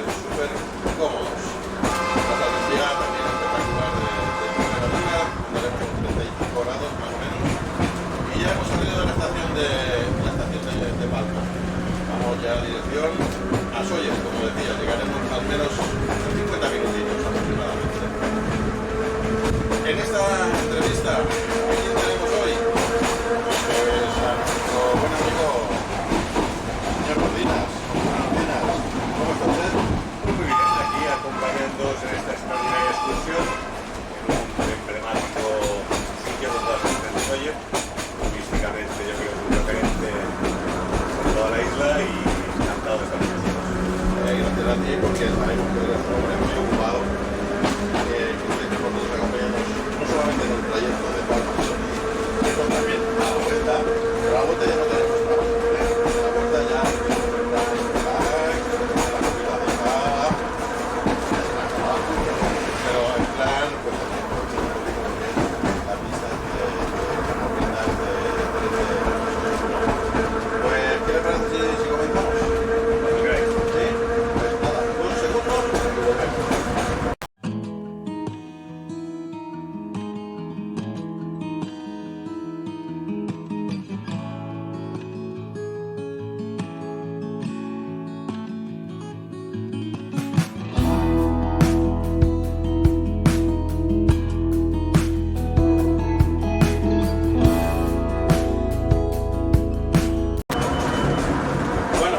súper cómodos. La travesía también espectacular de primera liga, andaremos a 35 grados más o menos. Y ya hemos salido de la estación de Palma. Vamos ya a dirección a Sóller, como decía, llegaremos al menos 50 minutitos aproximadamente. En esta entrevista, ¿a quién tenemos hoy? Pues a nuestro buen amigo, señor Cordinas. ¿Cómo está usted? Muy bien, aquí acompañándonos en esta extraordinaria excursión en un emblemático sitio de todas las islas de Sóller. Turísticamente yo creo que es un referente en toda la isla y encantado de estar con vosotros. Gracias a ti porque sabemos que eres un hombre muy ocupado, que estés con nosotros acompañarnos no solamente en el trayecto de Palma, sino también a la vuelta, pero a la vuelta ya no tenemos trabajo. A la vuelta ya pero en plan, pues la pista pues, ¿qué le parece si comenzamos? Sí, pues nada, un segundo y volvemos. Bueno,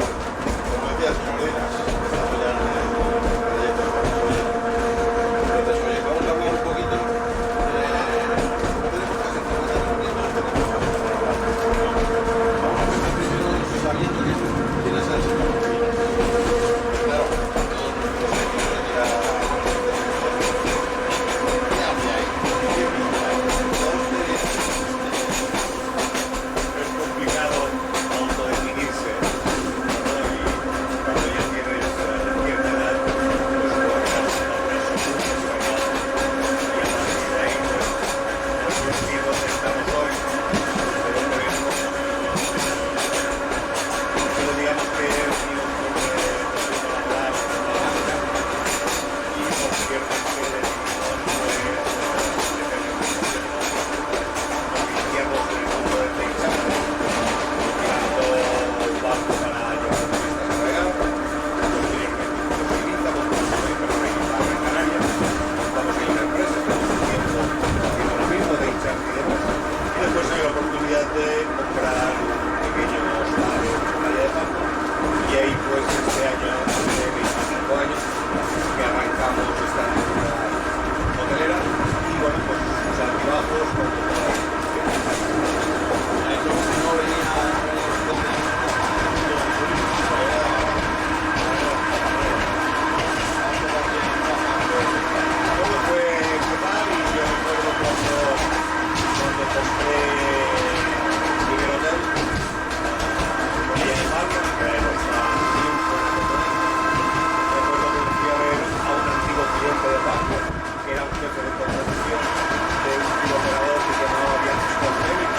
como decía el señor Dinas, estamos ya en el trayecto de Sóller. Vamos a hablar un poquito. Como tenemos casi 50 minutos, vamos a empezar primero sabiendo quién es el señor Cordinas. Claro, todos nuestros seguidores ya Es complicado autodefinirse, ¿no? Y cuando ya tienes cierta edad, pues logras español. Y a partir de ahí, pues decir dónde estamos hoy, de dónde venimos. Pero digamos que he sido un hombre de colaborar con la banda y por cierto que he decidido iniciamos en el mundo del paisaje, tirando el barco para llevar turistas a Real, posteriormente fuimos a Ibiza, montamos en Ibiza en Canarias, montamos en una empresa, estamos haciendo lo mismo de hinchar y demás, y después hay la oportunidad de comprar un pequeño hostal en Playa de Palma, y ahí pues este año, hace 25 años, que arrancamos esta aventura hotelera, y bueno, pues sus altibajos, como toda la Eso si no venía todo fue empezar y yo recuerdo cuando compré el primer hotel en Playa de Palma, que era nuestra triunfo en el hotel. Recuerdo que fui a ver a un antiguo cliente de banco, que era un jefe de contratación de un operador que se llamaba Viajes con David.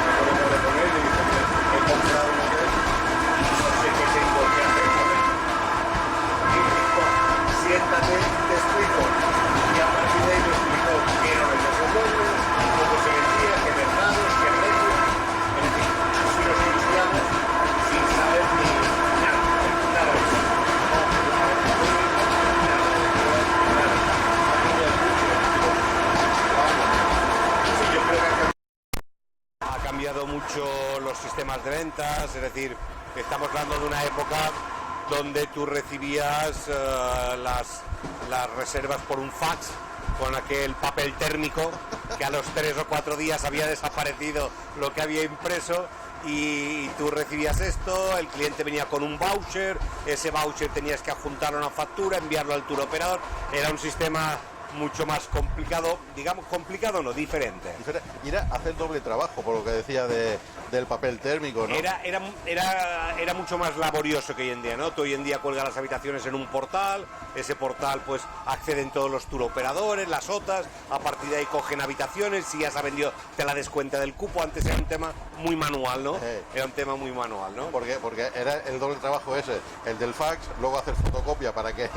Recuerdo que hablé con él y le dije, "Mira, he comprado un hotel y no sé qué tengo que hacer con él". Y me dijo, siéntate, te explico. Y a partir de ahí me explicó qué eran los hoteles, cómo se vendía, qué mercados, qué precios. En fin, así nos iniciamos sin saber ni nada, nada de eso. No, nada. Sí, yo creo que ha cambiado mucho los sistemas de ventas, es decir, estamos hablando de una época donde tú recibías las reservas por un fax con aquel papel térmico que a los 3 o 4 días había desaparecido lo que había impreso y tú recibías esto, el cliente venía con un voucher, ese voucher tenías que adjuntar a una factura, enviarlo al tour operador, era un sistema mucho más complicado, digamos complicado no, diferente. Y era hacer doble trabajo, por lo que decía del papel térmico, ¿no? Era mucho más laborioso que hoy en día, ¿no? Tú hoy en día cuelgas las habitaciones en un portal, ese portal pues acceden todos los tour operadores, las OTAs, a partir de ahí cogen habitaciones, si ya se ha vendido te la descuenta del cupo, antes era un tema muy manual, ¿no? Era un tema muy manual, ¿no? Porque era el doble trabajo ese, el del fax, luego hacer fotocopia para que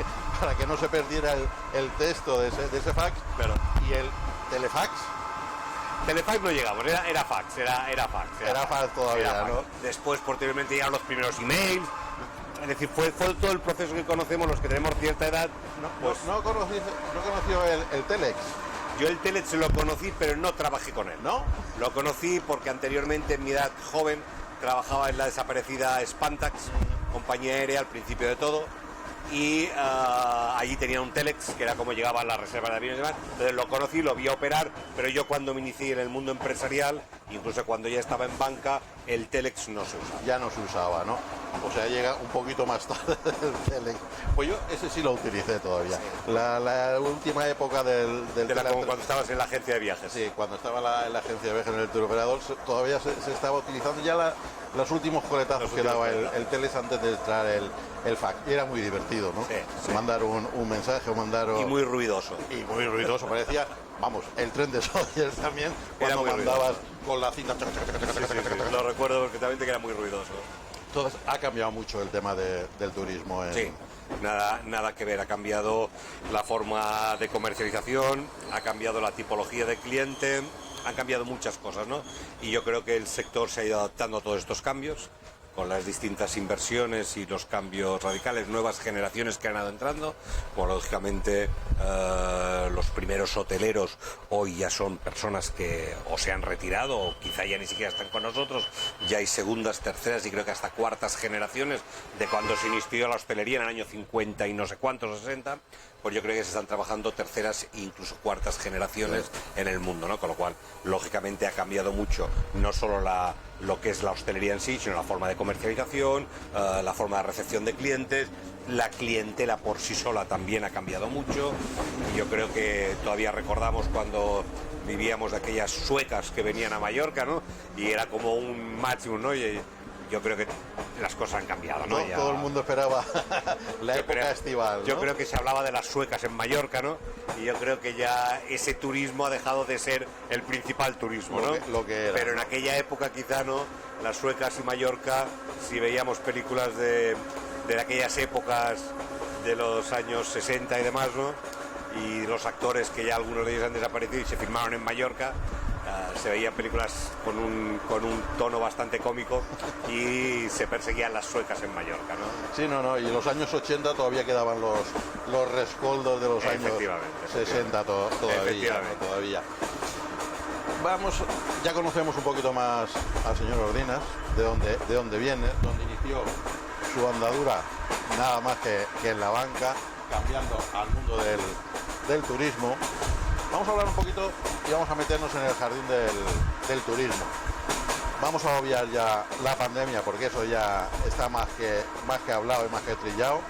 no se perdiera el texto de ese fax, pero y el telefax. Telefax no llegamos, era fax, era fax. Era fax todavía, era fax. ¿no? Después, posteriormente, llegaron los primeros emails. Es decir, fue todo el proceso que conocemos los que tenemos cierta edad. No conoció el telex. Yo el telex lo conocí, pero no trabajé con él. ¿No? Lo conocí porque anteriormente, en mi edad joven, trabajaba en la desaparecida Spantax, compañía aérea, al principio de todo. Y allí tenía un telex, que era como llegaban las reservas de aviones y demás. Entonces lo conocí, lo vi operar, pero yo cuando me inicié en el mundo empresarial, incluso cuando ya estaba en banca, el telex no se usaba. Ya no se usaba, ¿no? O sea, llega un poquito más tarde el telex. Pues yo ese sí lo utilicé todavía. Sí. La última época del como cuando estabas en la agencia de viajes. Sí, cuando estaba en la agencia de viajes en el tour operador, todavía se estaba utilizando ya los últimos coletazos que daba el telex antes de entrar el fax. Y era muy divertido, ¿no? Sí. Mandar un mensaje o mandar... Y muy ruidoso. Y muy ruidoso, parecía, vamos, el tren de Sóller también, cuando mandabas con la cinta... Sí, lo recuerdo perfectamente que era muy ruidoso. Entonces ha cambiado mucho el tema del turismo. Sí, nada que ver, ha cambiado la forma de comercialización, ha cambiado la tipología de cliente, han cambiado muchas cosas, ¿no? Y yo creo que el sector se ha ido adaptando a todos estos cambios, con las distintas inversiones y los cambios radicales, nuevas generaciones que han ido entrando. Bueno, lógicamente los primeros hoteleros hoy ya son personas que o se han retirado o quizá ya ni siquiera están con nosotros. Ya hay segundas, terceras y creo que hasta cuartas generaciones de cuando se inició la hostelería en el año 50 y no sé cuántos, 60. Pues yo creo que se están trabajando terceras e incluso cuartas generaciones en el mundo, ¿no? Con lo cual, lógicamente, ha cambiado mucho no solo lo que es la hostelería en sí, sino la forma de comercialización, la forma de recepción de clientes, la clientela por sí sola también ha cambiado mucho. Y yo creo que todavía recordamos cuando vivíamos de aquellas suecas que venían a Mallorca, ¿no? Y era como un máximo, ¿no? Y yo creo que las cosas han cambiado, ¿no? Todo el mundo esperaba la época estival, ¿no? Yo creo que se hablaba de las suecas en Mallorca, ¿no? Y yo creo que ya ese turismo ha dejado de ser el principal turismo, ¿no? Lo que era, pero en aquella época quizá, ¿no? Las suecas y Mallorca, si veíamos películas de aquellas épocas de los años 60 y demás, ¿no? Y los actores que ya algunos de ellos han desaparecido y se filmaron en Mallorca, se veían películas con un tono bastante cómico y se perseguían las suecas en Mallorca, ¿no? Sí, no, y en los años 80 todavía quedaban los rescoldos de los años 60 todavía. Vamos, ya conocemos un poquito más al señor Ordinas, de dónde viene, dónde inició su andadura, nada más que en la banca, cambiando al mundo del turismo. Vamos a hablar un poquito y vamos a meternos en el jardín del turismo. Vamos a obviar ya la pandemia porque eso ya está más que hablado y más que trillado.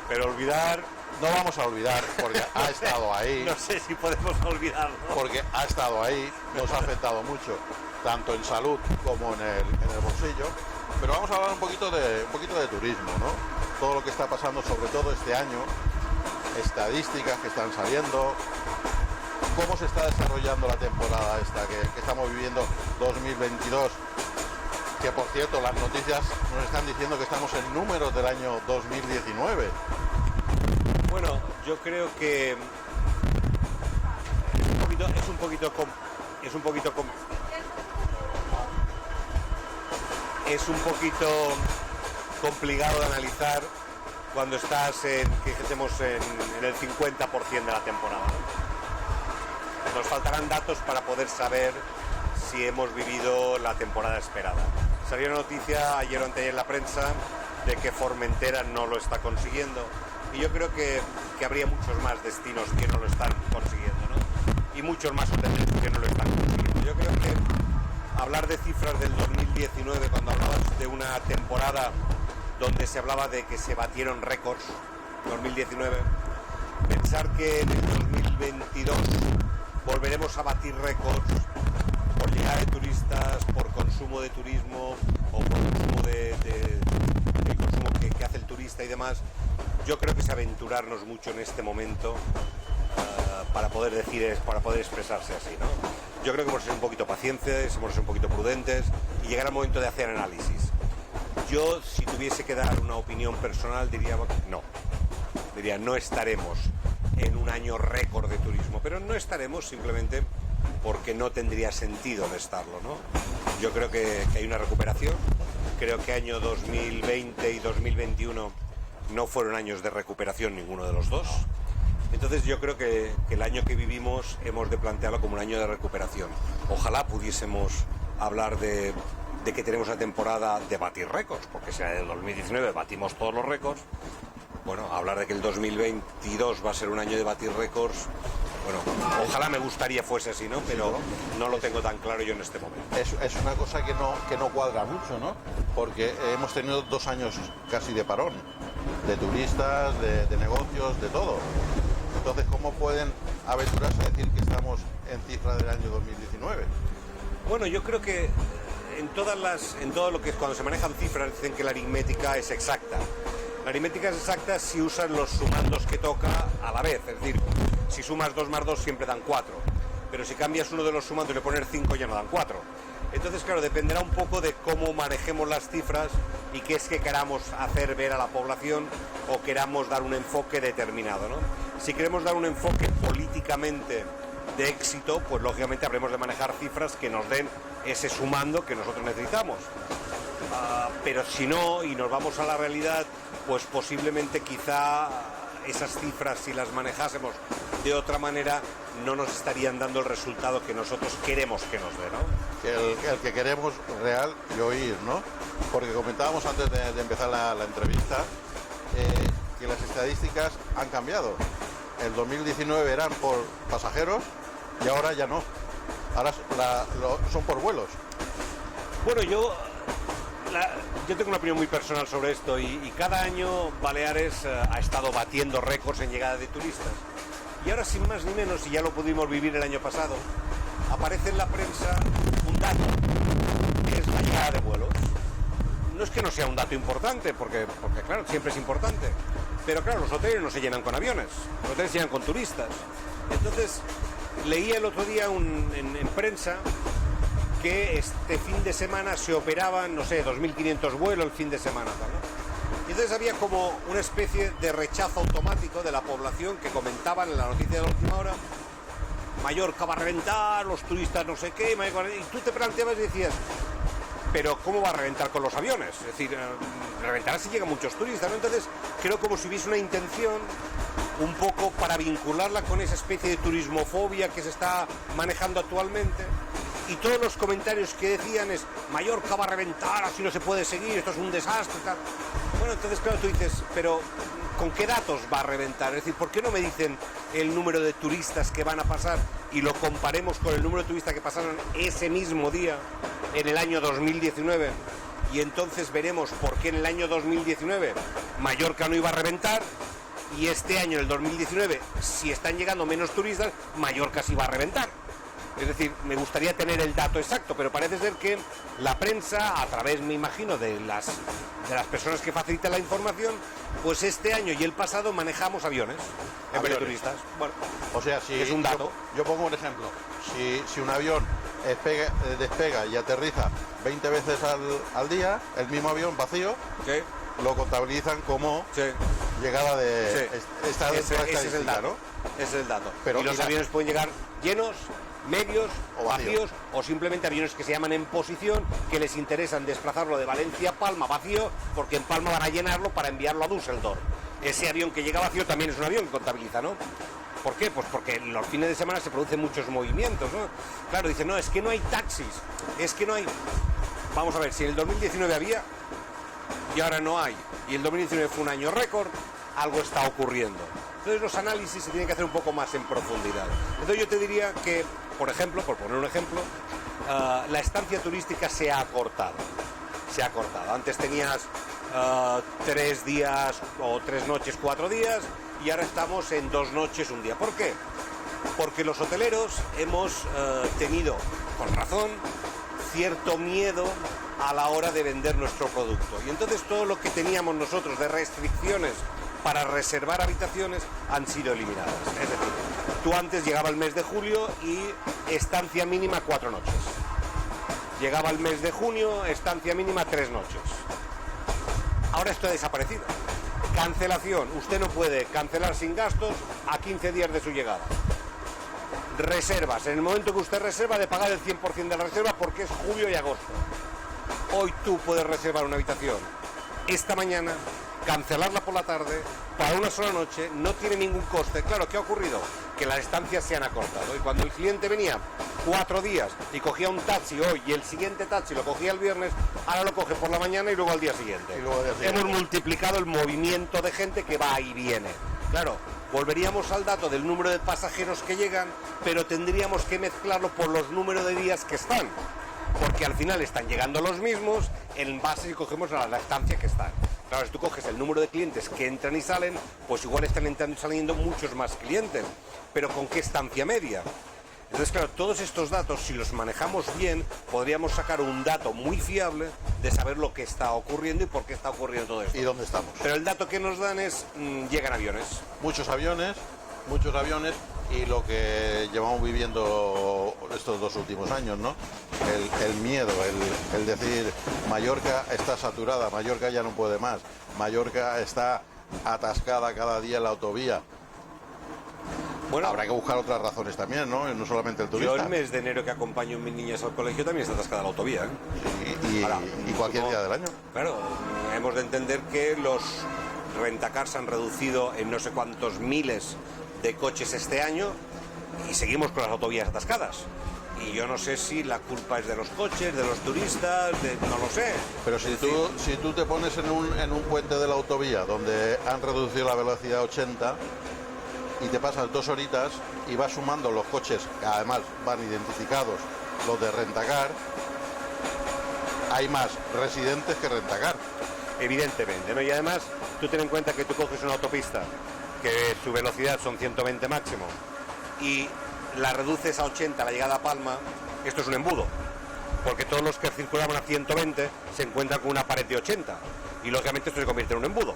Pero olvidar... No vamos a olvidar porque ha estado ahí. No sé si podemos olvidarlo. Porque ha estado ahí, nos ha afectado mucho, tanto en salud como en el bolsillo. Pero vamos a hablar un poquito de turismo, ¿no? Todo lo que está pasando, sobre todo este año, estadísticas que están saliendo, cómo se está desarrollando la temporada esta que estamos viviendo 2022, que por cierto las noticias nos están diciendo que estamos en números del año 2019. Bueno, yo creo que es un poquito complicado de analizar cuando estás en el 50% de la temporada, ¿no? Nos faltarán datos para poder saber si hemos vivido la temporada esperada. Salió una noticia ayer o anteayer en la prensa de que Formentera no lo está consiguiendo y yo creo que habría muchos más destinos que no lo están consiguiendo, ¿no? Y muchos más hoteles que no lo están consiguiendo. Yo creo que hablar de cifras del 2019 cuando hablabas de una temporada donde se hablaba de que se batieron récords 2019, pensar que en el 2022 volveremos a batir récords por llegada de turistas, por consumo de turismo o por consumo el consumo que hace el turista y demás. Yo creo que es aventurarnos mucho en este momento para poder expresarse así, ¿no? Yo creo que hemos de ser un poquito pacientes, hemos de ser un poquito prudentes y llegar al momento de hacer análisis. Yo, si tuviese que dar una opinión personal, diría no. Diría, no estaremos en un año récord de turismo, pero no estaremos simplemente porque no tendría sentido de estarlo, ¿no? Yo creo que hay una recuperación. Creo que año 2020 y 2021 no fueron años de recuperación ninguno de los dos. Entonces yo creo que el año que vivimos hemos de plantearlo como un año de recuperación. Ojalá pudiésemos hablar de que tenemos una temporada de batir récords, porque si en el 2019 batimos todos los récords, bueno, hablar de que el 2022 va a ser un año de batir récords, bueno, ojalá me gustaría fuese así, ¿no? Pero no lo tengo tan claro yo en este momento. Es una cosa que no cuadra mucho, ¿no? Porque hemos tenido 2 años casi de parón, de turistas, de negocios, de todo. Entonces, ¿cómo pueden aventurarse a decir que estamos en cifra del año 2019? Bueno, yo creo que en todo lo que es cuando se manejan cifras dicen que la aritmética es exacta. La aritmética es exacta si usan los sumandos que toca a la vez, es decir, si sumas 2 más 2 siempre dan 4, pero si cambias uno de los sumandos y le pones 5 ya no dan 4. Entonces, claro, dependerá un poco de cómo manejemos las cifras y qué es que queramos hacer ver a la población o queramos dar un enfoque determinado, ¿no? Si queremos dar un enfoque políticamente de éxito, pues lógicamente habremos de manejar cifras que nos den ese sumando que nosotros necesitamos. Pero si no, y nos vamos a la realidad, pues posiblemente quizá esas cifras, si las manejásemos de otra manera, no nos estarían dando el resultado que nosotros queremos que nos dé, ¿no? El que queremos real y oír, ¿no? Porque comentábamos antes de empezar la entrevista que las estadísticas han cambiado. El 2019 eran por pasajeros y ahora ya no. Ahora son por vuelos. Bueno, yo tengo una opinión muy personal sobre esto y cada año Baleares ha estado batiendo récords en llegada de turistas. Y ahora, sin más ni menos, y ya lo pudimos vivir el año pasado, aparece en la prensa un dato, que es la llegada de vuelos. No es que no sea un dato importante, porque claro, siempre es importante, pero claro, los hoteles no se llenan con aviones, los hoteles se llenan con turistas. Entonces, leía el otro día en prensa que este fin de semana se operaban, no sé, 2.500 vuelos el fin de semana, ¿no? Y entonces había como una especie de rechazo automático de la población que comentaban en la noticia de la última hora: Mallorca va a reventar, los turistas no sé qué, y tú te planteabas y decías, pero ¿cómo va a reventar con los aviones? Es decir, reventará si llegan muchos turistas, ¿no? Entonces creo como si hubiese una intención un poco para vincularla con esa especie de turismofobia que se está manejando actualmente. Y todos los comentarios que decían es: Mallorca va a reventar, así no se puede seguir, esto es un desastre, tal. Bueno, entonces claro, tú dices, pero ¿con qué datos va a reventar? Es decir, ¿por qué no me dicen el número de turistas que van a pasar y lo comparemos con el número de turistas que pasaron ese mismo día en el año 2019? Y entonces veremos por qué en el año 2019 Mallorca no iba a reventar y este año, en el 2019, si están llegando menos turistas, Mallorca sí va a reventar. Es decir, me gustaría tener el dato exacto, pero parece ser que la prensa, a través, me imagino, de las personas que facilitan la información, pues este año y el pasado manejamos aviones en vez de turistas. Bueno, o sea, si es un dato. Yo pongo un ejemplo. Si un avión despega y aterriza 20 veces al día, el mismo avión vacío, ¿sí?, lo contabilizan como llegada de... Sí. Ese es el dato, ¿no? Ese es el dato. Pero y los aviones pueden llegar llenos, medios o vacíos, o simplemente aviones que se llaman en posición, que les interesan desplazarlo de Valencia a Palma vacío, porque en Palma van a llenarlo para enviarlo a Düsseldorf. Ese avión que llega vacío también es un avión que contabiliza, ¿no? ¿Por qué? Pues porque los fines de semana se producen muchos movimientos, ¿no? Claro, dicen, no, es que no hay taxis, es que no hay... Vamos a ver, si en el 2019 había y ahora no hay, y el 2019 fue un año récord, algo está ocurriendo. Entonces los análisis se tienen que hacer un poco más en profundidad. Entonces yo te diría que, por ejemplo, por poner un ejemplo, la estancia turística se ha acortado. Antes tenías 3 días o 3 noches, 4 días, y ahora estamos en 2 noches, 1 día. ¿Por qué? Porque los hoteleros hemos tenido, con razón, cierto miedo a la hora de vender nuestro producto. Y entonces todo lo que teníamos nosotros de restricciones para reservar habitaciones han sido eliminadas. Es decir, tú antes llegaba el mes de julio y estancia mínima 4 noches. Llegaba el mes de junio, estancia mínima 3 noches. Ahora esto ha desaparecido. Cancelación. Usted no puede cancelar sin gastos a 15 días de su llegada. Reservas. En el momento que usted reserva, de pagar el 100% de la reserva porque es julio y agosto. Hoy tú puedes reservar una habitación esta mañana, cancelarla por la tarde, para una sola noche, no tiene ningún coste. Claro, ¿qué ha ocurrido? Que las estancias se han acortado. Y cuando el cliente venía 4 días y cogía un taxi hoy y el siguiente taxi lo cogía el viernes, ahora lo coge por la mañana y luego al día siguiente. Hemos multiplicado el movimiento de gente que va y viene. Claro, volveríamos al dato del número de pasajeros que llegan, pero tendríamos que mezclarlo por los números de días que están. Porque al final están llegando los mismos en base si cogemos la estancia que están. Claro, si tú coges el número de clientes que entran y salen, pues igual están entrando y saliendo muchos más clientes. Pero ¿con qué estancia media? Entonces, claro, todos estos datos, si los manejamos bien, podríamos sacar un dato muy fiable de saber lo que está ocurriendo y por qué está ocurriendo todo esto. ¿Y dónde estamos? Pero el dato que nos dan es, llegan aviones. Muchos aviones, y lo que llevamos viviendo estos 2 últimos años, ¿no? El miedo, el decir, Mallorca está saturada, Mallorca ya no puede más, Mallorca está atascada cada día en la autovía. Bueno, habrá que buscar otras razones también, ¿no? No solamente el turista. Yo el mes de enero que acompaño a mis niñas al colegio también está atascada la autovía, ¿eh? Y cualquier día del año. Claro, hemos de entender que los rentacars han reducido en no sé cuántos miles de coches este año y seguimos con las autovías atascadas. Y yo no sé si la culpa es de los coches, de los turistas, no lo sé. Pero si tú te pones en un puente de la autovía donde han reducido la velocidad a 80 y te pasas 2 horitas y vas sumando los coches, que además van identificados, los de rentacar, hay más residentes que rentacar. Evidentemente, ¿no? Y además, tú ten en cuenta que tú coges una autopista que su velocidad son 120 máximo y la reduces a 80 a la llegada a Palma, esto es un embudo, porque todos los que circulaban a 120 se encuentran con una pared de 80 y lógicamente esto se convierte en un embudo.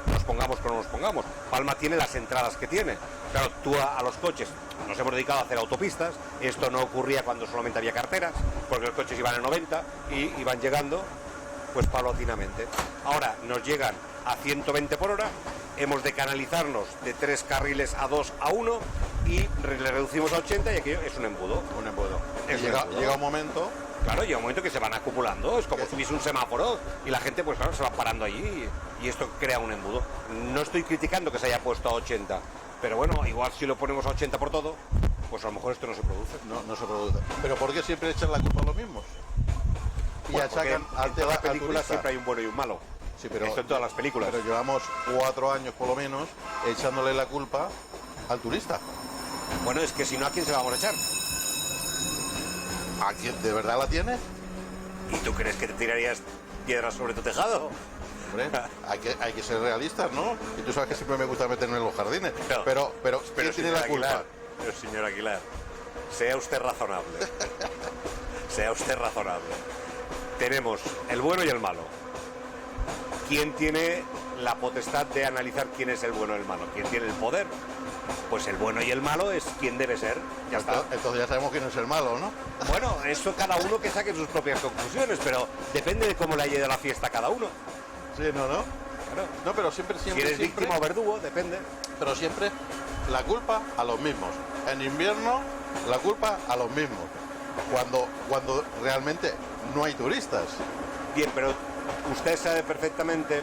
Nos pongamos como nos pongamos. Palma tiene las entradas que tiene. Claro, tú a los coches nos hemos dedicado a hacer autopistas. Esto no ocurría cuando solamente había carteras, porque los coches iban a 90 y iban llegando pues paulatinamente. Ahora nos llegan a 120 por hora, hemos de canalizarnos de 3 carriles a 2 a 1 y le reducimos a 80 y aquello es un embudo. Un embudo. Llega un momento... Claro, llega un momento que se van acumulando, es como si hubiese un semáforo y la gente pues claro, se va parando allí y esto crea un embudo. No estoy criticando que se haya puesto a 80, pero bueno, igual si lo ponemos a 80 por todo, pues a lo mejor esto no se produce. No se produce. ¿Pero por qué siempre echan la culpa a los mismos? Y bueno, achacan en todas las películas siempre hay un bueno y un malo. Sí, pero esto en todas las películas. Pero llevamos 4 años por lo menos echándole la culpa al turista. Bueno, es que si no, ¿a quién se la vamos a echar? ¿A quién de verdad la tiene? ¿Y tú crees que te tirarías piedras sobre tu tejado? Hombre, hay que ser realistas, ¿no? Y tú sabes que siempre me gusta meterme en los jardines. Pero ¿quién tiene la culpa? Pero señor Aguilar, sea usted razonable. Sea usted razonable. Tenemos el bueno y el malo. ¿Quién tiene la potestad de analizar quién es el bueno y el malo? ¿Quién tiene el poder? Pues el bueno y el malo es quien debe ser. Ya está. Entonces ya sabemos quién es el malo, ¿no? Bueno, eso cada uno que saque sus propias conclusiones, pero depende de cómo le haya ido la fiesta a cada uno. Sí, ¿no? Claro. No, pero siempre... Si eres víctima o verdugo, depende. Pero siempre la culpa a los mismos. En invierno, la culpa a los mismos. Cuando realmente no hay turistas. Bien, pero usted sabe perfectamente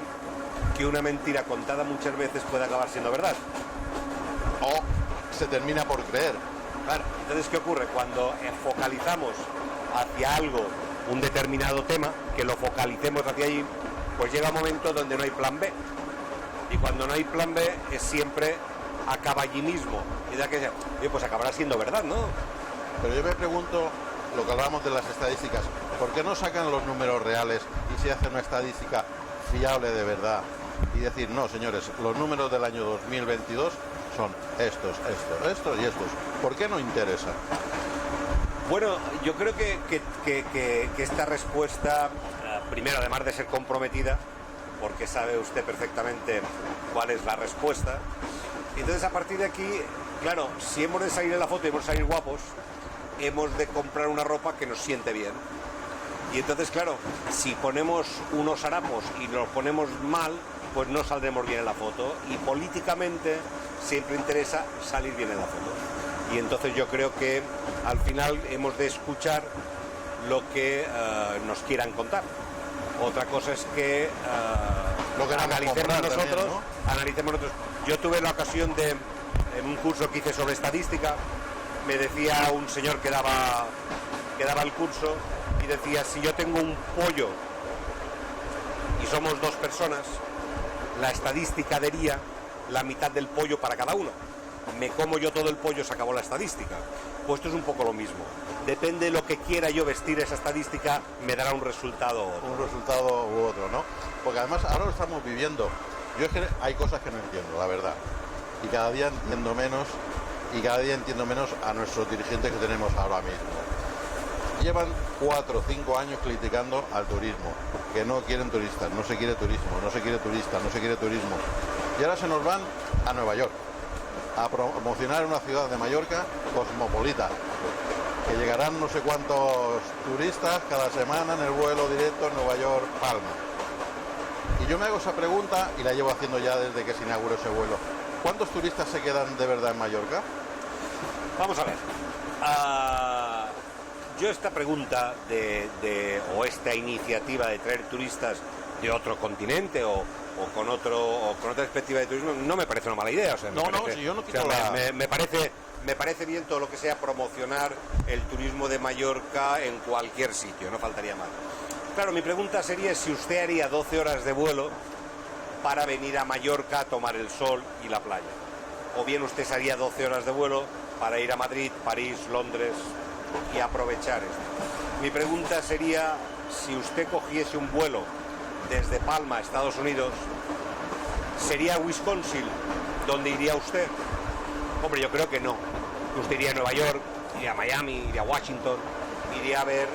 que una mentira contada muchas veces puede acabar siendo verdad. O se termina por creer. Claro, entonces ¿qué ocurre? Cuando focalizamos hacia algo, un determinado tema, que lo focalicemos hacia allí, pues llega un momento donde no hay plan B. Y cuando no hay plan B es siempre acaba allí mismo. Y da que pues acabará siendo verdad, ¿no? Pero yo me pregunto, lo que hablamos de las estadísticas, ¿por qué no sacan los números reales y se hace una estadística fiable de verdad y decir, no, señores, los números del año 2022 son estos y estos. ¿Por qué no interesa? Bueno, yo creo que esta respuesta, primero, además de ser comprometida, porque sabe usted perfectamente cuál es la respuesta, entonces a partir de aquí, claro, si hemos de salir en la foto y hemos de salir guapos, hemos de comprar una ropa que nos siente bien. Y entonces, claro, si ponemos unos harapos y nos ponemos mal, pues no saldremos bien en la foto. Y políticamente siempre interesa salir bien en la foto. Y entonces yo creo que al final hemos de escuchar lo que nos quieran contar. Otra cosa es que lo que analicemos nosotros, también, ¿no? analicemos nosotros. Yo tuve la ocasión de, en un curso que hice sobre estadística, me decía un señor que daba el curso, y decía, si yo tengo un pollo y somos 2 personas, la estadística daría la mitad del pollo para cada uno. Me como yo todo el pollo, se acabó la estadística. Pues esto es un poco lo mismo. Depende de lo que quiera yo vestir esa estadística, me dará un resultado u otro. Un resultado u otro, ¿no? Porque además ahora lo estamos viviendo. Yo es que hay cosas que no entiendo, la verdad. Y cada día entiendo menos, a nuestros dirigentes que tenemos ahora mismo. Llevan 4 o 5 años criticando al turismo, que no quieren turistas, no se quiere turismo, no se quiere turista, no se quiere turismo. Y ahora se nos van a Nueva York a promocionar una ciudad de Mallorca cosmopolita, que llegarán no sé cuántos turistas cada semana en el vuelo directo Nueva York-Palma. Y yo me hago esa pregunta y la llevo haciendo ya desde que se inauguró ese vuelo. ¿Cuántos turistas se quedan de verdad en Mallorca? Vamos a ver. Yo esta pregunta o esta iniciativa de traer turistas de otro continente o con otra perspectiva de turismo no me parece una mala idea. O sea, si yo no quito me parece bien todo lo que sea promocionar el turismo de Mallorca en cualquier sitio, no faltaría más. Claro, mi pregunta sería si usted haría 12 horas de vuelo para venir a Mallorca a tomar el sol y la playa. O bien usted se haría 12 horas de vuelo para ir a Madrid, París, Londres y aprovechar esto. Mi pregunta sería si usted cogiese un vuelo desde Palma a Estados Unidos, ¿sería Wisconsin donde iría usted? Hombre, yo creo que no. Usted iría a Nueva York, iría a Miami, iría a Washington, iría a ver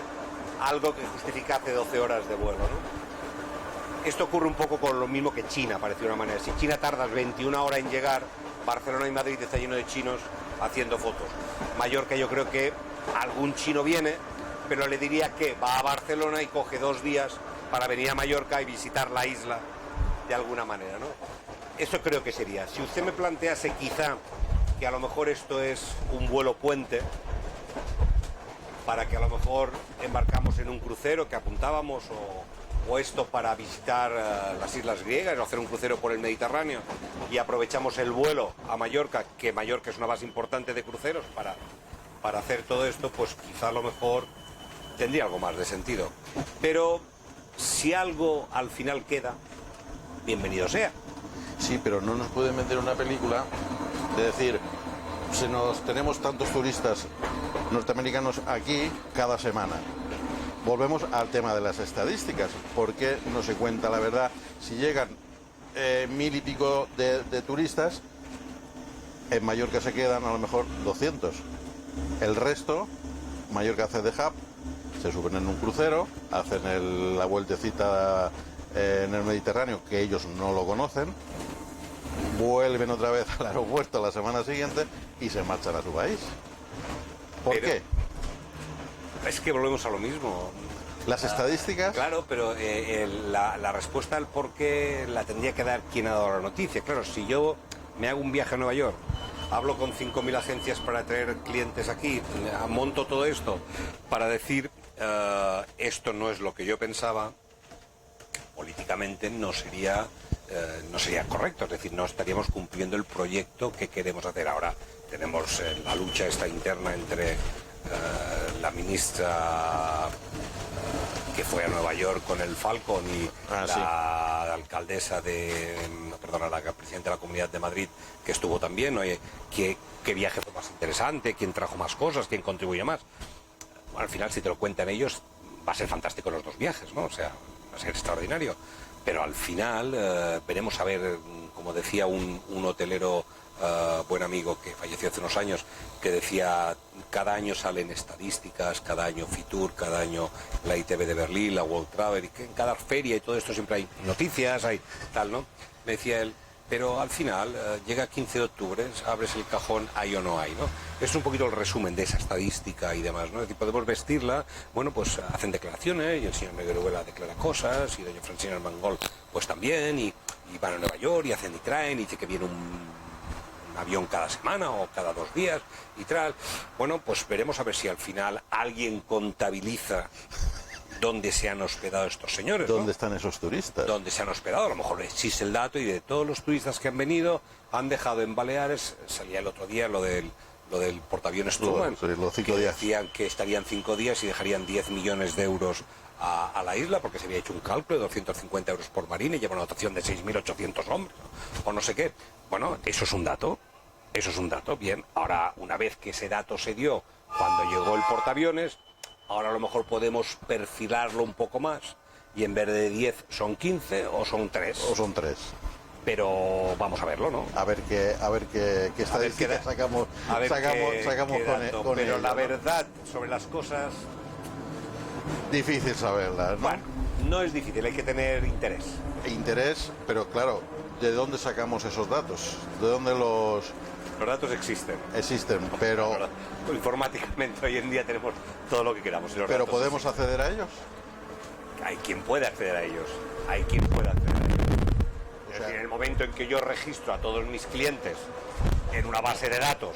algo que justificase 12 horas de vuelo, ¿no? Esto ocurre un poco con lo mismo que China, parece de una manera. Si China tardas 21 horas en llegar, Barcelona y Madrid está lleno de chinos haciendo fotos. Mallorca yo creo que algún chino viene, pero le diría que va a Barcelona y coge 2 días para venir a Mallorca y visitar la isla de alguna manera, ¿no? Eso creo que sería. Si usted me plantease quizá que a lo mejor esto es un vuelo puente, para que a lo mejor embarcamos en un crucero que apuntábamos, o esto para visitar las islas griegas o hacer un crucero por el Mediterráneo y aprovechamos el vuelo a Mallorca, que Mallorca es una base importante de cruceros para hacer todo esto, pues quizá a lo mejor tendría algo más de sentido. Pero si algo al final queda, bienvenido sea. Sí, pero no nos pueden meter una película de decir, tenemos tantos turistas norteamericanos aquí cada semana. Volvemos al tema de las estadísticas. ¿Por qué no se cuenta la verdad? Si llegan 1000 y pico de turistas, en Mallorca se quedan a lo mejor 200. El resto, Mallorca hace de hub, se suben en un crucero, hacen la vueltecita en el Mediterráneo, que ellos no lo conocen, vuelven otra vez al aeropuerto la semana siguiente y se marchan a su país. ¿Por qué? Es que volvemos a lo mismo. Las estadísticas... Claro, pero la respuesta al por qué la tendría que dar quien ha dado la noticia. Claro, si yo me hago un viaje a Nueva York, hablo con 5.000 agencias para traer clientes aquí, monto todo esto para decir esto no es lo que yo pensaba, políticamente no sería correcto, es decir, no estaríamos cumpliendo el proyecto que queremos hacer. Ahora tenemos la lucha esta interna entre la ministra que fue a Nueva York con el Falcon y la alcaldesa la presidenta de la Comunidad de Madrid, que estuvo también, ¿no? ¿Qué viaje fue más interesante? ¿Quién trajo más cosas? ¿Quién contribuye más? Bueno, al final, si te lo cuentan ellos, va a ser fantástico los 2 viajes, ¿no? O sea, va a ser extraordinario. pero al final veremos a ver, como decía un hotelero buen amigo que falleció hace unos años, que decía, cada año salen estadísticas, cada año Fitur, cada año la ITV de Berlín, la World Travel, y que en cada feria y todo esto siempre hay noticias, hay tal, ¿no? Me decía él, pero al final llega 15 de octubre, abres el cajón, hay o no hay, ¿no? Es un poquito el resumen de esa estadística y demás, ¿no? Es decir, podemos vestirla, bueno, pues hacen declaraciones, y el señor Megueruela declara cosas, y doña Francina Armengol pues también, y van a Nueva York, y hacen y traen, y dice que viene un avión cada semana o cada 2 días y tal. Bueno, pues veremos a ver si al final alguien contabiliza dónde se han hospedado estos señores, ¿no? ¿Dónde están esos turistas? ¿Dónde se han hospedado? A lo mejor existe el dato y de todos los turistas que han venido, han dejado en Baleares, salía el otro día lo del portaaviones Truman, Sí, los 5 que días. decían que estarían 5 días y dejarían 10 millones de euros a la isla, porque se había hecho un cálculo de 250 euros por marina y lleva una dotación de 6.800 hombres, o no sé qué. Bueno, eso es un dato, bien. Ahora, una vez que ese dato se dio cuando llegó el portaaviones, ahora a lo mejor podemos perfilarlo un poco más, y en vez de 10 son 15 o son 3. ¿O son 3? Pero vamos a verlo, ¿no? A ver qué estadísticas sacamos con pero ello, la ¿no? verdad sobre las cosas, Difícil saberlas, ¿no? bueno, no es difícil, hay que tener interés. Interés, pero claro, ¿de dónde sacamos esos datos? ¿De dónde los Los datos existen. existen? Pero Informáticamente hoy en día tenemos todo lo que queramos. Y los datos ¿podemos acceder a ellos? existen. Hay quien puede acceder a ellos. Hay quien puede acceder a ellos. Es sea- decir, en el momento en que yo registro a todos mis clientes en una base de datos,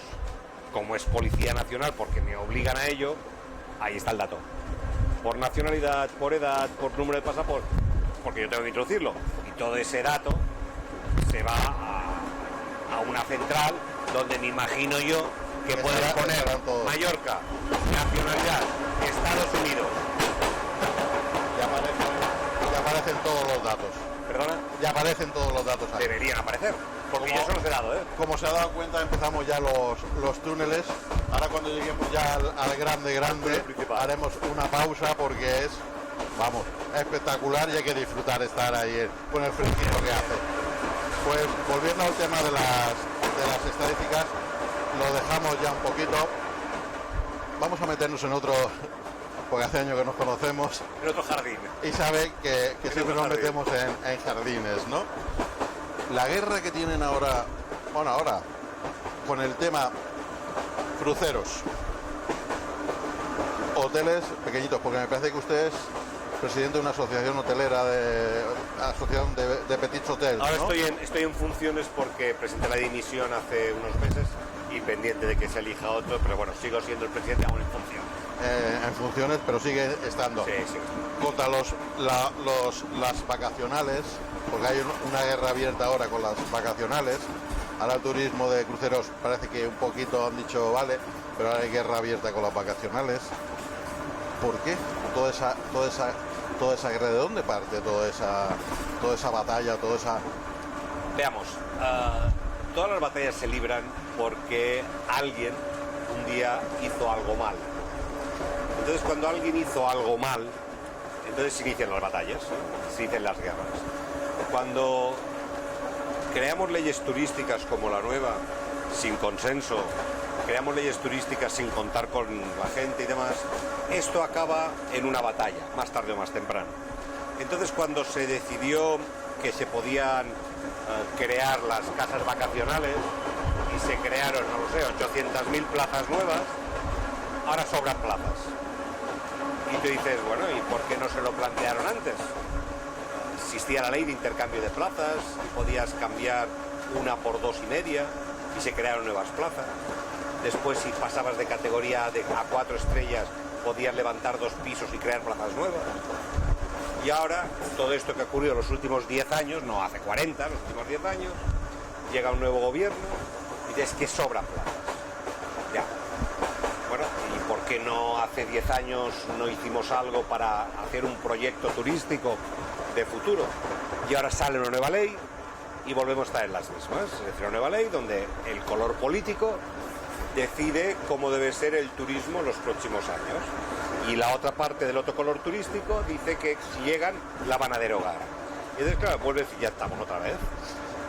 como es Policía Nacional, porque me obligan a ello, ahí está el dato. Por nacionalidad, por edad, por número de pasaporte, porque yo tengo que introducirlo. Y todo ese dato se va a una central donde me imagino yo que puedes poner estarán todos. Mallorca, nacionalidad, Estados Unidos. Ya aparecen todos los datos. ¿Perdona? Ya aparecen todos los datos ahí. Deberían aparecer, porque ¿Cómo? yo se los he dado, ¿eh? Como se ha dado cuenta, empezamos ya los túneles. Ahora cuando lleguemos ya al grande, Túnel principal. haremos una pausa porque es, vamos, espectacular y hay que disfrutar estar ahí con el fresquito que hace. Pues volviendo al tema de las estadísticas, lo dejamos ya un poquito. Vamos a meternos en otro, porque hace años que nos conocemos En otro jardín. y sabe que siempre nos jardín. metemos en jardines, ¿no? La guerra que tienen ahora, con el tema cruceros, hoteles pequeñitos, porque me parece que usted es presidente de una asociación hotelera, asociación de Petits Hotels, Ahora ¿no? estoy en funciones porque presenté la dimisión hace unos meses y pendiente de que se elija otro, pero bueno, sigo siendo el presidente aún en función. En funciones, pero sigue estando. Sí, sí. Contra las vacacionales, porque hay una guerra abierta ahora con las vacacionales. Ahora el turismo de cruceros parece que un poquito han dicho vale, pero ahora hay guerra abierta con las vacacionales. ¿Por qué? Toda esa guerra, ¿de dónde parte toda esa batalla, toda esa... Veamos, todas las batallas se libran porque alguien un día hizo algo mal. Entonces cuando alguien hizo algo mal, entonces se inician las batallas, se inician las guerras. Cuando creamos leyes turísticas como la nueva, sin consenso, creamos leyes turísticas sin contar con la gente y demás, esto acaba en una batalla, más tarde o más temprano. Entonces cuando se decidió que se podían crear las casas vacacionales y se crearon, no lo sé, 800.000 plazas nuevas, ahora sobran plazas. Y te dices, bueno, ¿y por qué no se lo plantearon antes? Existía la ley de intercambio de plazas y podías cambiar una por 2,5 y se crearon nuevas plazas. Después, si pasabas de categoría a 4 estrellas, podías levantar 2 pisos y crear plazas nuevas. Y ahora, todo esto que ha ocurrido en los últimos 10 años, no hace 40, los últimos 10 años, llega un nuevo gobierno y dices que sobran plazas. Ya. Bueno, ¿y por qué no hace 10 años no hicimos algo para hacer un proyecto turístico de futuro? Y ahora sale una nueva ley y volvemos a estar en las mismas. Es decir, una nueva ley donde el color político decide cómo debe ser el turismo en los próximos años. Y la otra parte del otro color turístico dice que si llegan la van a derogar. Y entonces, claro, vuelve a decir, ya estamos otra vez.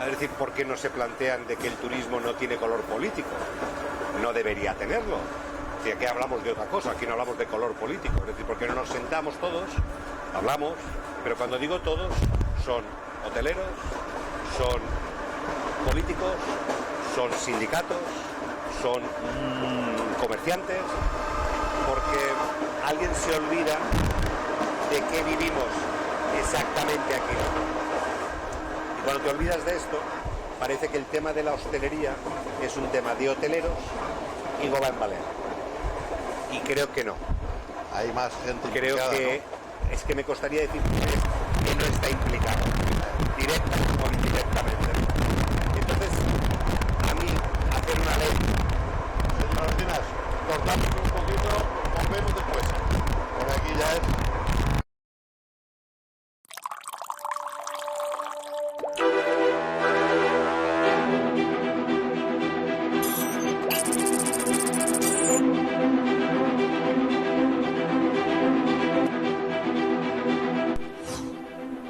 Es decir, ¿por qué no se plantean de que el turismo no tiene color político? No debería tenerlo. Si aquí hablamos de otra cosa, aquí no hablamos de color político. Es decir, ¿por qué no nos sentamos todos, hablamos, pero cuando digo todos, son hoteleros, son políticos, son sindicatos, son comerciantes, porque alguien se olvida de qué vivimos exactamente aquí. Y cuando te olvidas de esto, parece que el tema de la hostelería es un tema de hoteleros y Govern Balear. Y creo que no. Hay más gente Creo implicada, que es que me costaría decir que no está implicado, directa o indirectamente. Entonces, a mí, hacer una ley. Señor Ordinas, cortamos un poquito, volvemos después. Por aquí ya es.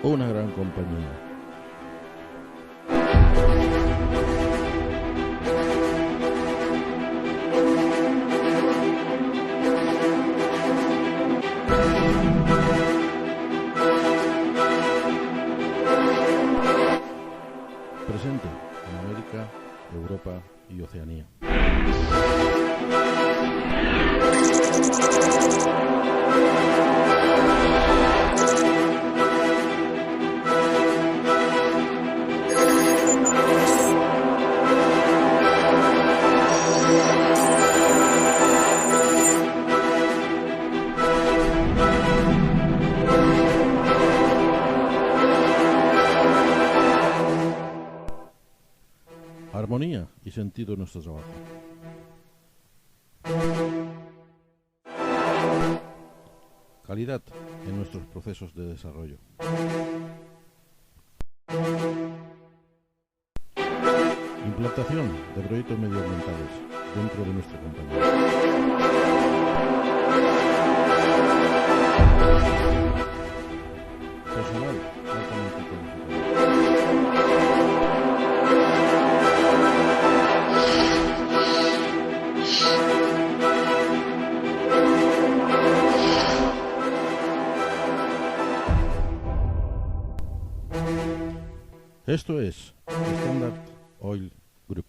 Una gran compañía. Presente en América, Europa y Oceanía. Armonía y sentido en nuestro trabajo. Calidad en nuestros procesos de desarrollo. Implantación de proyectos medioambientales dentro de nuestra compañía. Personal altamente cualificado. Esto es Standard Oil Group.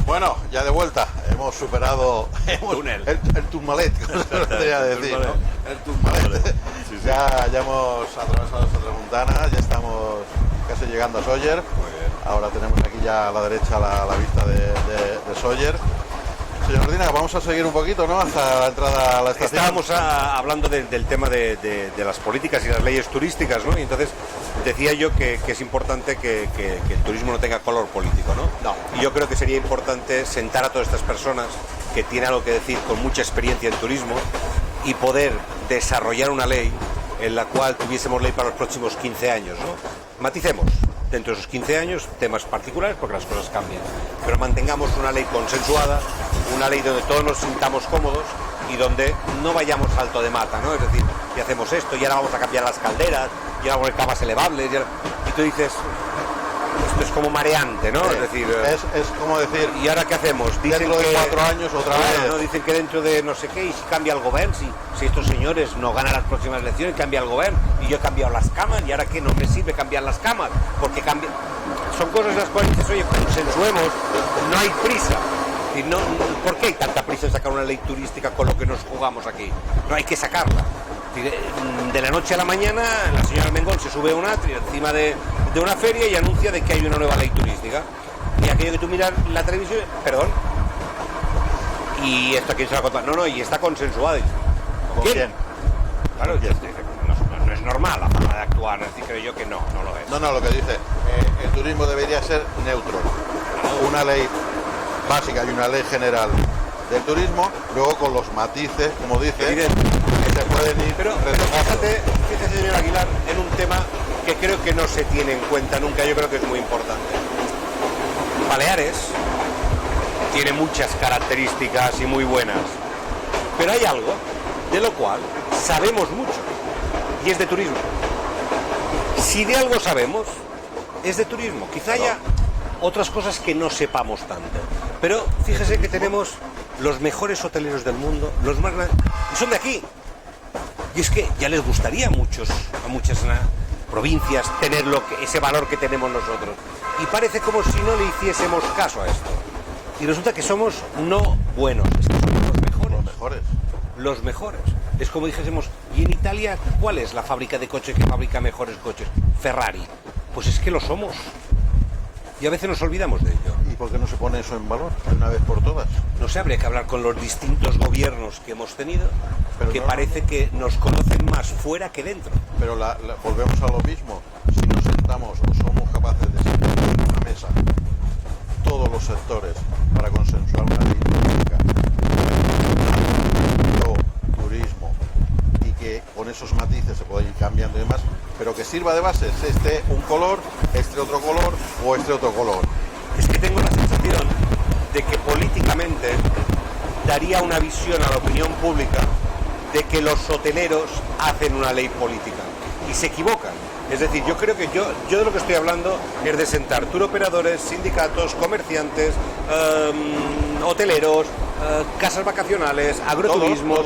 Bueno, ya de vuelta, hemos superado túnel. el Tourmalet, como se debería decir, ¿no? El Tourmalet. Ya hemos atravesado esta tramuntana, ya estamos casi llegando a Sóller. Ahora tenemos aquí ya a la derecha la vista de Sóller. Señor Ordina, vamos a seguir un poquito, ¿no? Hasta la entrada a la estación. Estábamos hablando del tema de las políticas y las leyes turísticas, ¿no? Y entonces decía yo que es importante que el turismo no tenga color político, ¿no? No. Y yo creo que sería importante sentar a todas estas personas que tienen algo que decir con mucha experiencia en turismo y poder desarrollar una ley en la cual tuviésemos ley para los próximos 15 años, ¿no? Maticemos dentro de esos 15 años temas particulares porque las cosas cambian, pero mantengamos una ley consensuada, una ley donde todos nos sintamos cómodos y donde no vayamos salto de mata, ¿no? Es decir, y hacemos esto y ahora vamos a cambiar las calderas y ahora poner camas elevables y tú dices, esto es como mareante, ¿no? Es decir, es como decir, ¿y ahora qué hacemos? Dicen dentro de que 4 años otra vez. ¿no? Dicen que dentro de no sé qué, y si cambia el gobierno, si estos señores no ganan las próximas elecciones, cambia el gobierno, y yo he cambiado las camas, y ahora que no me sirve cambiar las camas, porque cambia. Son cosas en las cuales dices, oye, consensuemos, no hay prisa. Y no, ¿por qué hay tanta prisa en sacar una ley turística con lo que nos jugamos aquí? No hay que sacarla. De la noche a la mañana, la señora Mengón se sube a un atrio encima de una feria y anuncia de que hay una nueva ley turística. Y aquello que tú miras la televisión, perdón, y esto aquí se va a contar, no, y está consensuado. ¿Con quién? Claro, no es normal la forma de actuar, es decir, creo yo que no lo es. No, lo que dice, el turismo debería ser neutro. Una ley básica y una ley general del turismo, luego con los matices, como dice, que se pueden ir pero retocando. fíjate, señor Aguilar, en un tema que creo que no se tiene en cuenta nunca, yo creo que es muy importante. Baleares tiene muchas características y muy buenas, pero hay algo de lo cual sabemos mucho y es de turismo. Si de algo sabemos, es de turismo. Quizá haya otras cosas que no sepamos tanto. Pero fíjese que tenemos los mejores hoteleros del mundo, los más grandes, y son de aquí. Y es que ya les gustaría a muchas provincias tener ese valor que tenemos nosotros. Y parece como si no le hiciésemos caso a esto. Y resulta que somos no buenos, es que somos los mejores. Los mejores. Los mejores. Es como dijésemos, ¿y en Italia cuál es la fábrica de coches que fabrica mejores coches? Ferrari. Pues es que lo somos. Y a veces nos olvidamos de ello. ¿Y por qué no se pone eso en valor de una vez por todas? No sé, habría que hablar con los distintos gobiernos que hemos tenido, Pero que no, parece que nos conocen más fuera que dentro. Pero volvemos a lo mismo. Si nos sentamos o somos capaces de sentarnos en una mesa, todos los sectores, para consensuar una ley política, turismo, y que con esos matices se pueda ir cambiando y demás, pero que sirva de base, este un color, este otro color o este otro color. Es que tengo la sensación de que políticamente daría una visión a la opinión pública de que los hoteleros hacen una ley política y se equivocan. Es decir, yo creo que yo de lo que estoy hablando es de sentar turoperadores, sindicatos, comerciantes, hoteleros, casas vacacionales, agroturismo,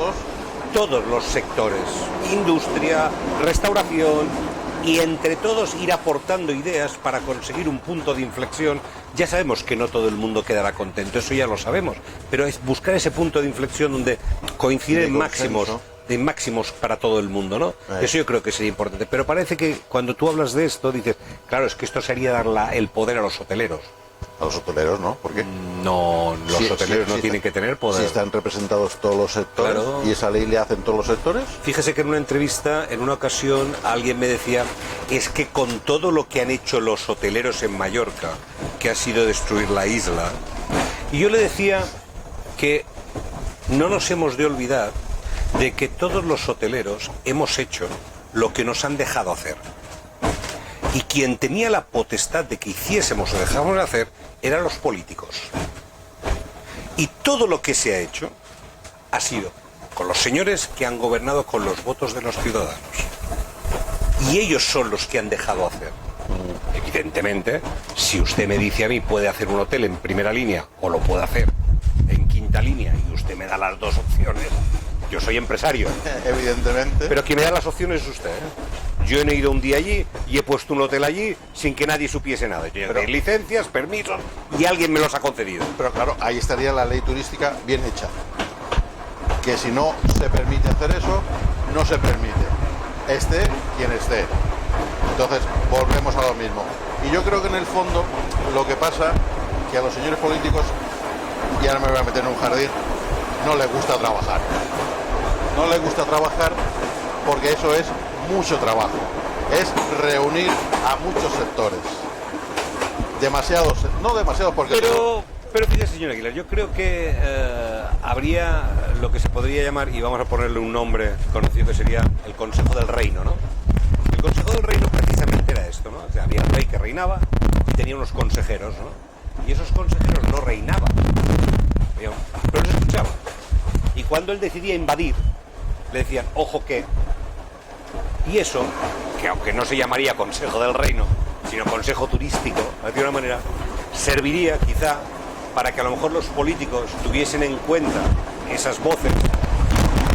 todos los sectores, industria, restauración, y entre todos ir aportando ideas para conseguir un punto de inflexión. Ya sabemos que no todo el mundo quedará contento, eso ya lo sabemos, pero es buscar ese punto de inflexión donde coinciden máximos para todo el mundo, ¿no? Eso yo creo que sería importante. Pero parece que cuando tú hablas de esto dices, claro, es que esto sería dar el poder a los hoteleros. A los hoteleros, ¿no? ¿Por qué? No, los hoteleros no tienen que tener poder. Si están representados todos los sectores, claro. ¿Y esa ley le hacen todos los sectores? Fíjese que en una entrevista, en una ocasión, alguien me decía, es que con todo lo que han hecho los hoteleros en Mallorca, que ha sido destruir la isla, y yo le decía que no nos hemos de olvidar de que todos los hoteleros hemos hecho lo que nos han dejado hacer. Y quien tenía la potestad de que hiciésemos o dejáramos de hacer eran los políticos. Y todo lo que se ha hecho ha sido con los señores que han gobernado con los votos de los ciudadanos. Y ellos son los que han dejado hacer. Evidentemente, si usted me dice a mí puede hacer un hotel en primera línea o lo puede hacer en quinta línea y usted me da las dos opciones, yo soy empresario. Evidentemente. Pero quien me da las opciones es usted, ¿eh? Yo he ido un día allí y he puesto un hotel allí sin que nadie supiese nada. Yo tengo licencias, permisos y alguien me los ha concedido. Pero claro, ahí estaría la ley turística bien hecha. Que si no se permite hacer eso, no se permite. Esté quien esté. Entonces, volvemos a lo mismo. Y yo creo que en el fondo lo que pasa que a los señores políticos, y ahora me voy a meter en un jardín, no les gusta trabajar. No les gusta trabajar porque eso es mucho trabajo. Es reunir a muchos sectores. Demasiados, no demasiados porque... Pero fíjese, señor Aguilar, yo creo que habría lo que se podría llamar, y vamos a ponerle un nombre conocido que sería el Consejo del Reino, ¿no? El Consejo del Reino precisamente era esto, ¿no? O sea, había un rey que reinaba y tenía unos consejeros, ¿no? Y esos consejeros no reinaban, pero los escuchaban. Y cuando él decidía invadir, le decían, ojo que... Y eso, que aunque no se llamaría Consejo del Reino, sino Consejo Turístico, de alguna manera, serviría quizá para que a lo mejor los políticos tuviesen en cuenta esas voces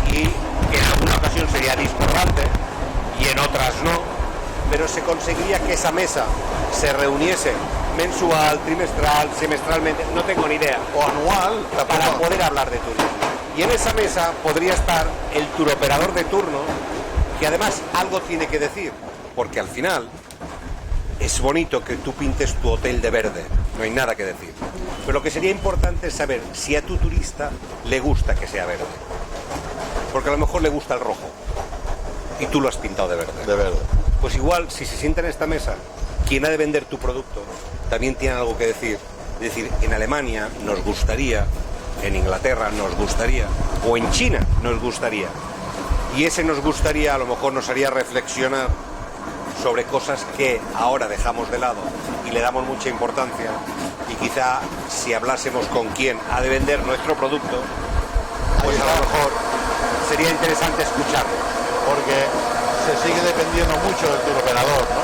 y que en alguna ocasión sería discordante y en otras no, pero se conseguiría que esa mesa se reuniese mensual, trimestral, semestralmente, no tengo ni idea, o anual, para poder hablar de turismo. Y en esa mesa podría estar el turoperador de turno, que además algo tiene que decir, porque al final es bonito que tú pintes tu hotel de verde, no hay nada que decir. Pero lo que sería importante es saber si a tu turista le gusta que sea verde. Porque a lo mejor le gusta el rojo y tú lo has pintado de verde. De verde. Pues igual, si se sienta en esta mesa, quien ha de vender tu producto también tiene algo que decir. Es decir, en Alemania nos gustaría, en Inglaterra nos gustaría, o en China nos gustaría. Y ese nos gustaría a lo mejor nos haría reflexionar sobre cosas que ahora dejamos de lado y le damos mucha importancia, y quizá si hablásemos con quien ha de vender nuestro producto, pues a lo mejor sería interesante escucharlo. Porque se sigue dependiendo mucho del turoperador, ¿no?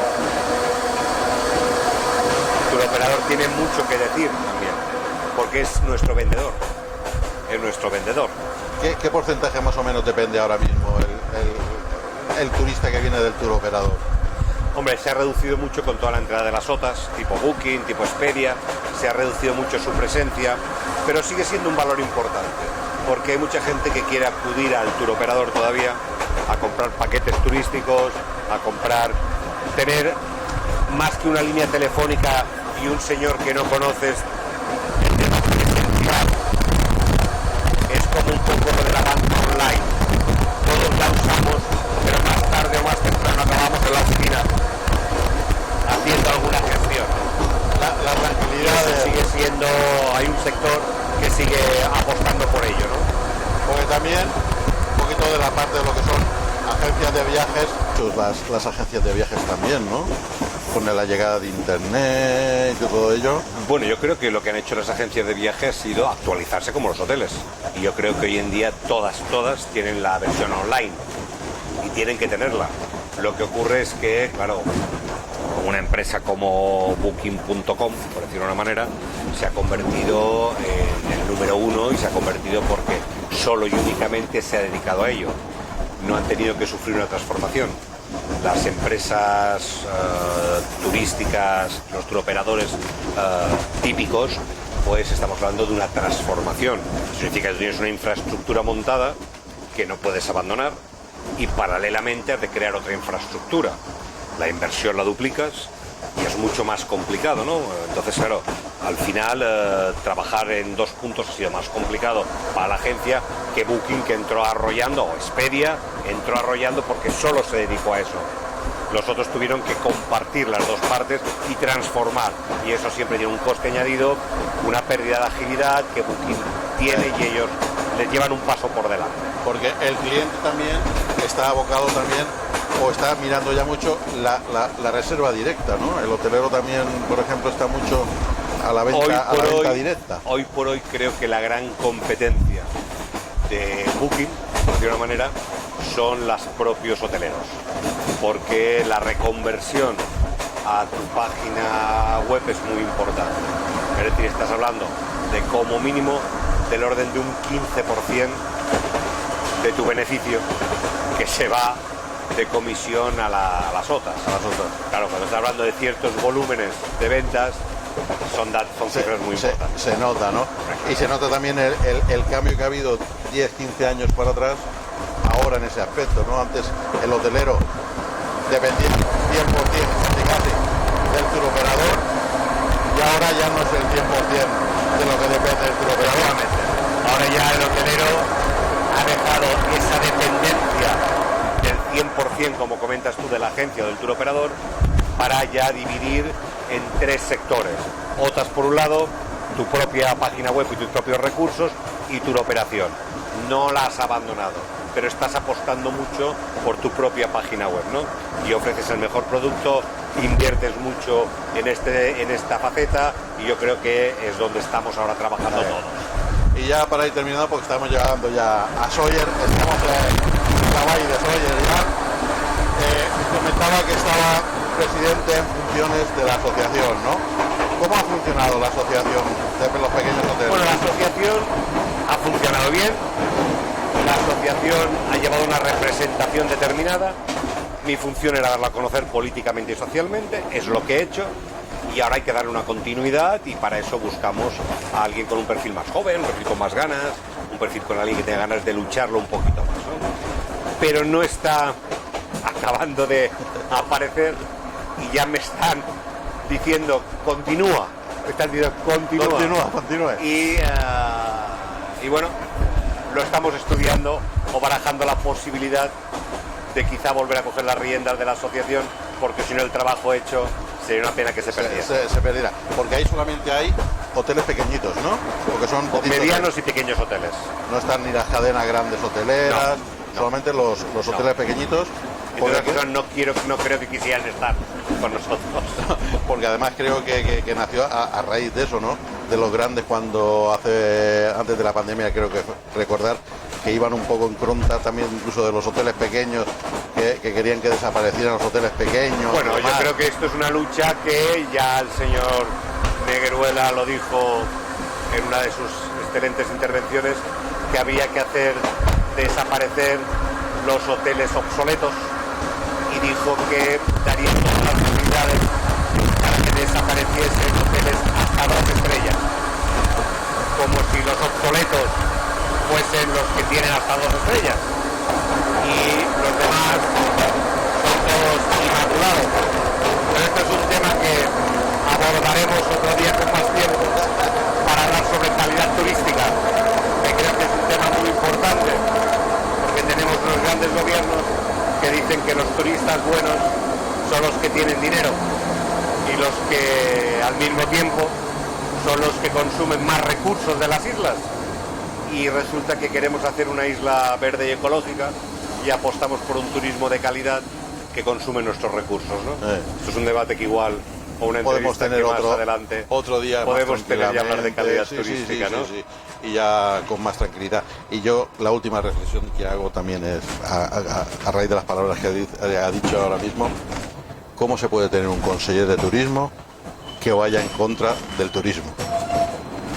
El turoperador tiene mucho que decir también, porque es nuestro vendedor. Es nuestro vendedor. ¿Qué porcentaje más o menos depende ahora mismo el turista que viene del turoperador? Hombre, se ha reducido mucho con toda la entrada de las OTAs, tipo Booking, tipo Expedia, se ha reducido mucho su presencia, pero sigue siendo un valor importante, porque hay mucha gente que quiere acudir al turoperador todavía a comprar paquetes turísticos, a comprar, tener más que una línea telefónica y un señor que no conoces, es como un poco lo de la banca online. Todos la usamos, pero más tarde o más temprano acabamos en la oficina haciendo alguna gestión. La tranquilidad Sigue siendo, hay un sector que sigue apostando por ello, ¿no? porque también un poquito de la parte de lo que son agencias de viajes, pues las agencias de viajes también, ¿no? Con la llegada de internet y todo ello. Bueno, yo creo que lo que han hecho las agencias de viaje ha sido actualizarse como los hoteles. Y yo creo que hoy en día todas tienen la versión online y tienen que tenerla. Lo que ocurre es que, claro, una empresa como Booking.com, por decirlo de una manera, se ha convertido en el número uno y se ha convertido porque solo y únicamente se ha dedicado a ello. No han tenido que sufrir una transformación. Las empresas turísticas, los turoperadores típicos, pues estamos hablando de una transformación. Eso significa que tienes una infraestructura montada que no puedes abandonar y paralelamente has de crear otra infraestructura. La inversión la duplicas y es mucho más complicado, ¿no? Entonces, claro, al final trabajar en dos puntos ha sido más complicado para la agencia que Booking, que entró arrollando, o Expedia entró arrollando porque solo se dedicó a eso. Los otros tuvieron que compartir las dos partes y transformar, y eso siempre tiene un coste añadido, una pérdida de agilidad que Booking tiene y ellos les llevan un paso por delante. Porque el cliente también está abocado también, o está mirando ya mucho la reserva directa, ¿no? El hotelero también, por ejemplo, está mucho a la venta, directa. Hoy por hoy creo que la gran competencia de Booking, por decirlo de una manera, son los propios hoteleros, porque la reconversión a tu página web es muy importante. Es decir, estás hablando de como mínimo del orden de un 15% de tu beneficio que se va de comisión a las OTAs. Claro, cuando estás hablando de ciertos volúmenes de ventas, son cifras muy importantes. Se nota, ¿no? Y se nota también el cambio que ha habido 10, 15 años para atrás, ahora en ese aspecto, ¿no? Antes el hotelero dependía 100% casi del turoperador y ahora ya no es el 100% de lo que depende del turoperador. Ahora ya el hotelero ha dejado esa dependencia del 100%, como comentas tú, de la agencia o del turoperador, para ya dividir en tres sectores. OTAs por un lado, tu propia página web y tus propios recursos, y turoperación. No la has abandonado, pero estás apostando mucho por tu propia página web, ¿no? Y ofreces el mejor producto, inviertes mucho en esta faceta, y yo creo que es donde estamos ahora trabajando todos. Y ya para ir terminando, porque estamos llegando ya a Sóller, estamos en la valle de Sóller ya. Comentaba que estaba presidente en funciones de la asociación, ¿no? ¿Cómo ha funcionado la asociación de los pequeños hoteles? Bueno, la asociación ha funcionado bien, la asociación ha llevado una representación determinada, mi función era darla a conocer políticamente y socialmente, es lo que he hecho, y ahora hay que darle una continuidad, y para eso buscamos a alguien con un perfil más joven, un perfil con más ganas, un perfil con alguien que tenga ganas de lucharlo un poquito más, ¿no? Pero no está acabando de aparecer y ya me están diciendo continúa, me están diciendo Continúe. Y bueno, lo estamos estudiando o barajando la posibilidad de quizá volver a coger las riendas de la asociación, porque si no el trabajo hecho sería una pena que se perdiera. Se perdiera, porque ahí solamente hay hoteles pequeñitos, ¿no? Porque son medianos y pequeños hoteles. No están ni las cadenas grandes hoteleras, solamente los hoteles pequeñitos. Entonces, no creo que quisieran estar con nosotros. Porque además creo que nació a raíz de eso, ¿no? De los grandes, cuando antes de la pandemia, creo que recordar que iban un poco en contra también incluso de los hoteles pequeños, que que querían que desaparecieran los hoteles pequeños. Bueno, yo demás. creo que esto es una lucha que ya el señor Negueruela lo dijo en una de sus excelentes intervenciones, que había que hacer desaparecer los hoteles obsoletos, y dijo que daría todas las facilidades para que desapareciesen hoteles hasta 2 estrellas, como si los obsoletos fuesen los que tienen hasta 2 estrellas y los demás son todos inmaculados. Pero este es un tema que abordaremos otro día con más tiempo para hablar sobre calidad turística, que creo que es un tema muy importante, porque tenemos unos grandes gobiernos que dicen que los turistas buenos son los que tienen dinero y los que al mismo tiempo son los que consumen más recursos de las islas, y resulta que queremos hacer una isla verde y ecológica y apostamos por un turismo de calidad que consume nuestros recursos, ¿no? Esto es un debate que igual, o una Podemos entrevista tener que más adelante otro día podemos más tener y hablar de calidad sí, turística, sí, ¿no? sí, sí. Y ya con más tranquilidad. Y yo la última reflexión que hago también es, a raíz de las palabras que ha dicho ahora mismo, ¿cómo se puede tener un conseller de turismo que vaya en contra del turismo?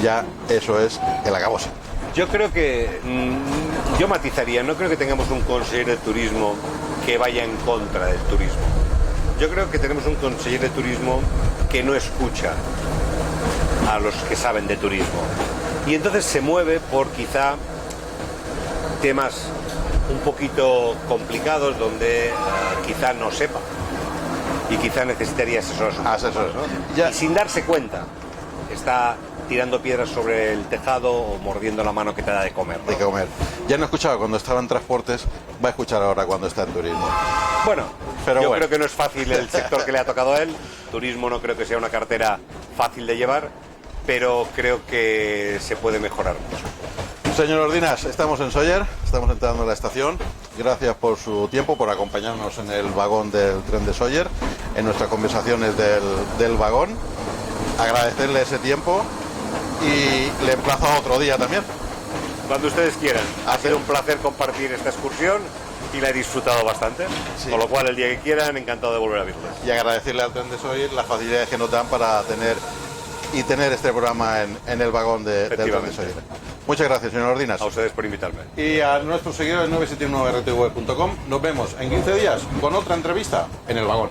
Ya eso es el acabose. Yo creo que, yo matizaría, no creo que tengamos un consejero de turismo que vaya en contra del turismo. Yo creo que tenemos un consejero de turismo que no escucha a los que saben de turismo. Y entonces se mueve por quizá temas un poquito complicados donde quizá no sepa. Y quizá necesitaría asesores. Asesores, ¿no? ya. Y sin darse cuenta, está tirando piedras sobre el tejado o mordiendo la mano que te da de comer, ¿no? De comer. Ya no escuchaba cuando estaba en transportes, va a escuchar ahora cuando está en turismo. Bueno, Pero yo bueno. creo que no es fácil el sector que le ha tocado a él. Turismo no creo que sea una cartera fácil de llevar, pero creo que se puede mejorar mucho. Señor Ordinas, estamos en Sóller, estamos entrando en la estación. Gracias por su tiempo, por acompañarnos en el vagón del tren de Sóller, en nuestras conversaciones del vagón. Agradecerle ese tiempo y le emplazo a otro día también. Cuando ustedes quieran. Ha sido un placer compartir esta excursión y la he disfrutado bastante. Sí. Con lo cual, el día que quieran, encantado de volver a verles. Y agradecerle al tren de Sóller las facilidades que nos dan para tener este programa en el vagón del tren de Efectivamente. Sóller. Muchas gracias, señor Ordinas. A ustedes por invitarme. Y a nuestros seguidores 979rtv.com. Nos vemos en 15 días con otra entrevista en el vagón.